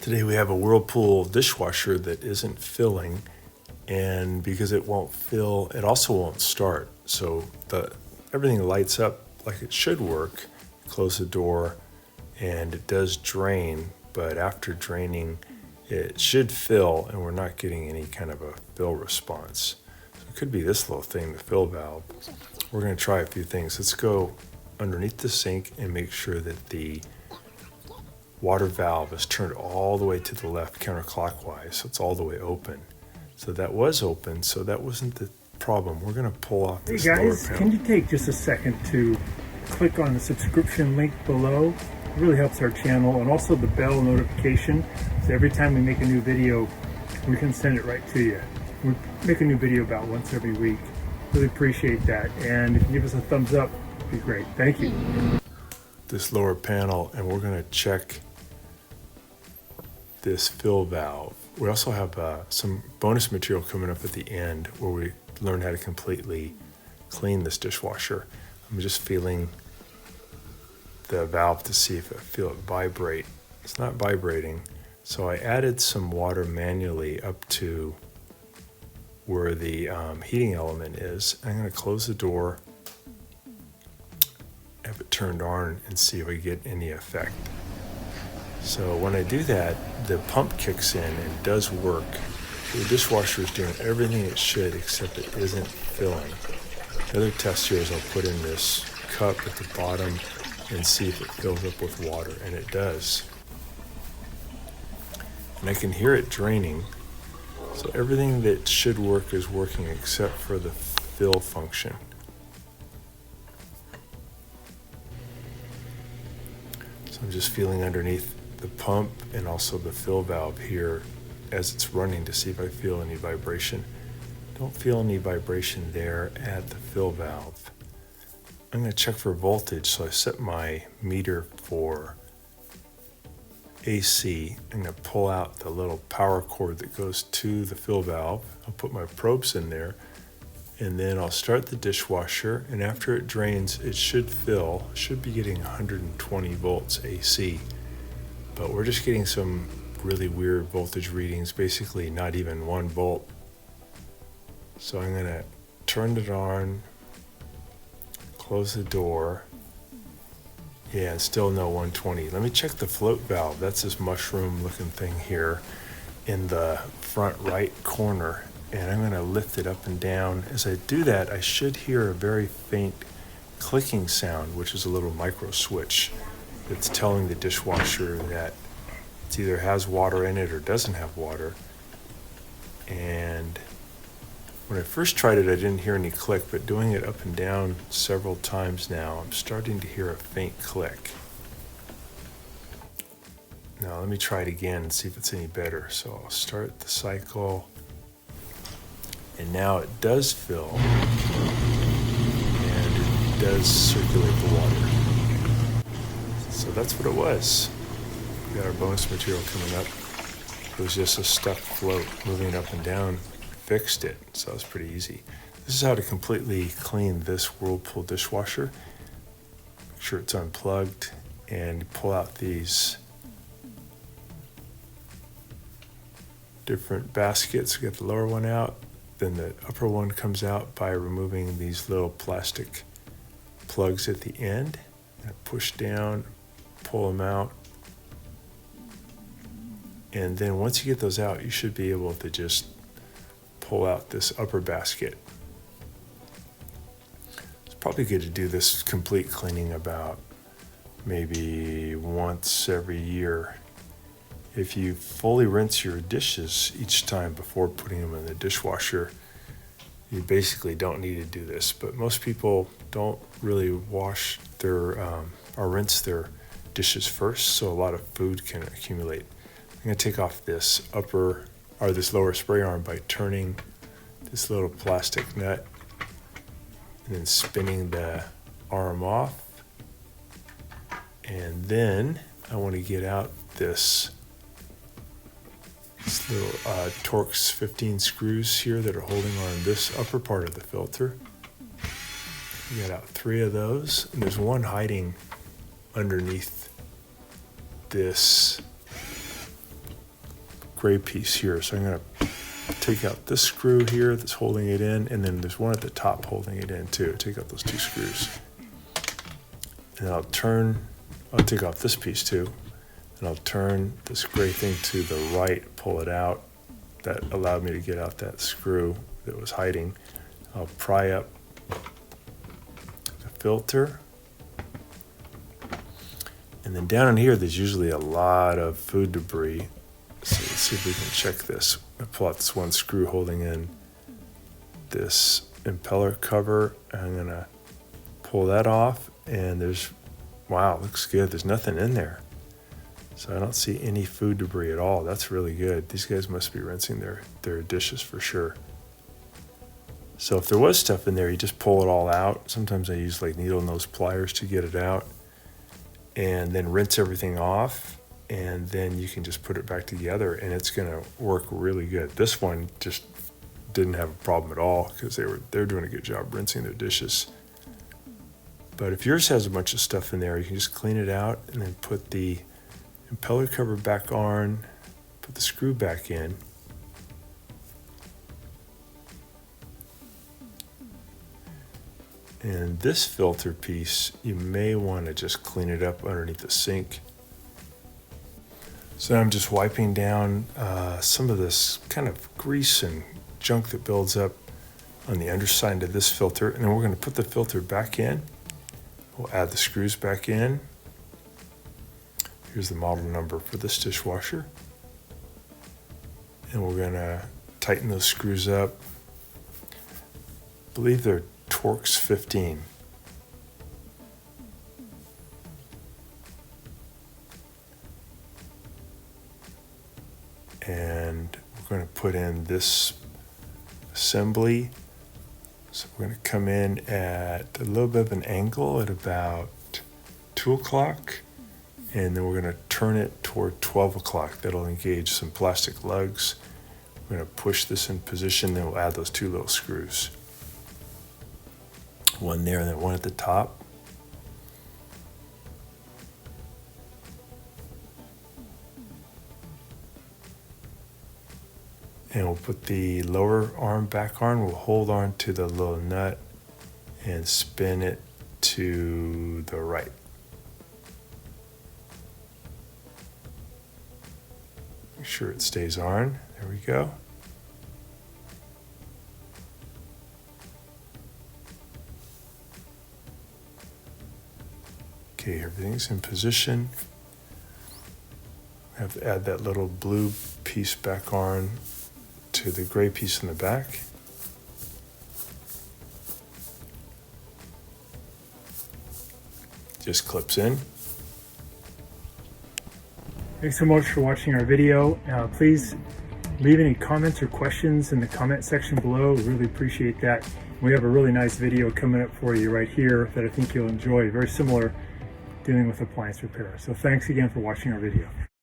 Today we have a Whirlpool dishwasher that isn't filling, and because it won't fill, it also won't start. So everything lights up like it should work. Close the door and it does drain, but after draining it should fill and we're not getting any kind of a fill response. So it could be this little thing, the fill valve. We're going to try a few things. Let's go underneath the sink and make sure that the water valve is turned all the way to the left counterclockwise, so it's all the way open. So that was open, so that wasn't the problem. We're going to pull off this lower panel. Hey guys, can you take just a second to click on the subscription link below? It really helps our channel, and also the bell notification, so every time we make a new video, we can send it right to you. We make a new video about once every week. Really appreciate that, and if you give us a thumbs up, it'd be great. Thank you. This lower panel, and we're going to check this fill valve. We also have some bonus material coming up at the end where we learn how to completely clean this dishwasher. I'm just feeling the valve to see if I feel it vibrate. It's not vibrating, so I added some water manually up to where the heating element is. I'm going to close the door, have it turned on, and see if I get any effect. So when I do that, the pump kicks in and does work. The dishwasher is doing everything it should, except it isn't filling. The other test here is I'll put in this cup at the bottom and see if it fills up with water, and it does. And I can hear it draining. So everything that should work is working except for the fill function. So I'm just feeling underneath the pump and also the fill valve here as it's running to see if I feel any vibration. Don't feel any vibration there at the fill valve. I'm going to check for voltage, so I set my meter for AC. I'm going to pull out the little power cord that goes to the fill valve. I'll put my probes in there, and then I'll start the dishwasher, and after it drains, it should fill. Should be getting 120 volts AC, but we're just getting some really weird voltage readings, basically not even 1 volt. So I'm going to turn it on, close the door. Yeah, and still no 120. Let me check the float valve. That's this mushroom looking thing here in the front right corner. And I'm going to lift it up and down. As I do that, I should hear a very faint clicking sound, which is a little micro switch that's telling the dishwasher that it either has water in it or doesn't have water. And when I first tried it, I didn't hear any click, but doing it up and down several times now, I'm starting to hear a faint click. Now let me try it again and see if it's any better. So I'll start the cycle, and now it does fill, and it does circulate the water. So that's what it was. We got our bonus material coming up. It was just a stuck float moving up and down. Fixed it, so it's pretty easy. This is how to completely clean this Whirlpool dishwasher. Make sure it's unplugged and pull out these different baskets. Get the lower one out, then the upper one comes out by removing these little plastic plugs at the end. And push down, pull them out, and then once you get those out, you should be able to just pull out this upper basket. It's probably good to do this complete cleaning about maybe once every year. If you fully rinse your dishes each time before putting them in the dishwasher, you basically don't need to do this. But most people don't really wash their or rinse their dishes first, so a lot of food can accumulate. I'm going to take off this this lower spray arm by turning this little plastic nut and then spinning the arm off. And then I want to get out this little Torx 15 screws here that are holding on this upper part of the filter. Get out 3 of those, and there's one hiding underneath this gray piece here. So I'm going to take out this screw here that's holding it in, and then there's one at the top holding it in too. Take out those 2 screws. And I'll take off this piece too, and I'll turn this gray thing to the right, pull it out. That allowed me to get out that screw that was hiding. I'll pry up the filter. And then down in here, there's usually a lot of food debris. So let's see if we can check this. I pull out this one screw holding in this impeller cover. I'm gonna pull that off, and there's, wow, looks good. There's nothing in there. So I don't see any food debris at all. That's really good. These guys must be rinsing their dishes for sure. So if there was stuff in there, you just pull it all out. Sometimes I use like needle nose pliers to get it out, and then rinse everything off, and then you can just put it back together, and it's gonna work really good. This one just didn't have a problem at all because they're doing a good job rinsing their dishes. But if yours has a bunch of stuff in there, you can just clean it out and then put the impeller cover back on, put the screw back in. And this filter piece, you may want to just clean it up underneath the sink. So I'm just wiping down some of this kind of grease and junk that builds up on the underside of this filter. And then we're going to put the filter back in. We'll add the screws back in. Here's the model number for this dishwasher. And we're going to tighten those screws up. I believe they're Torx 15. And we're going to put in this assembly. So we're going to come in at a little bit of an angle at about 2 o'clock. And then we're going to turn it toward 12 o'clock. That'll engage some plastic lugs. We're going to push this in position, then we'll add those 2 little screws. One there and then one at the top. And we'll put the lower arm back on. We'll hold on to the little nut and spin it to the right. Make sure it stays on. There we go. Okay, everything's in position. I have to add that little blue piece back on to the gray piece in the back. Just clips in. Thanks so much for watching our video. Please leave any comments or questions in the comment section below. We really appreciate that. We have a really nice video coming up for you right here that I think you'll enjoy. Very similar dealing with appliance repair. So thanks again for watching our video.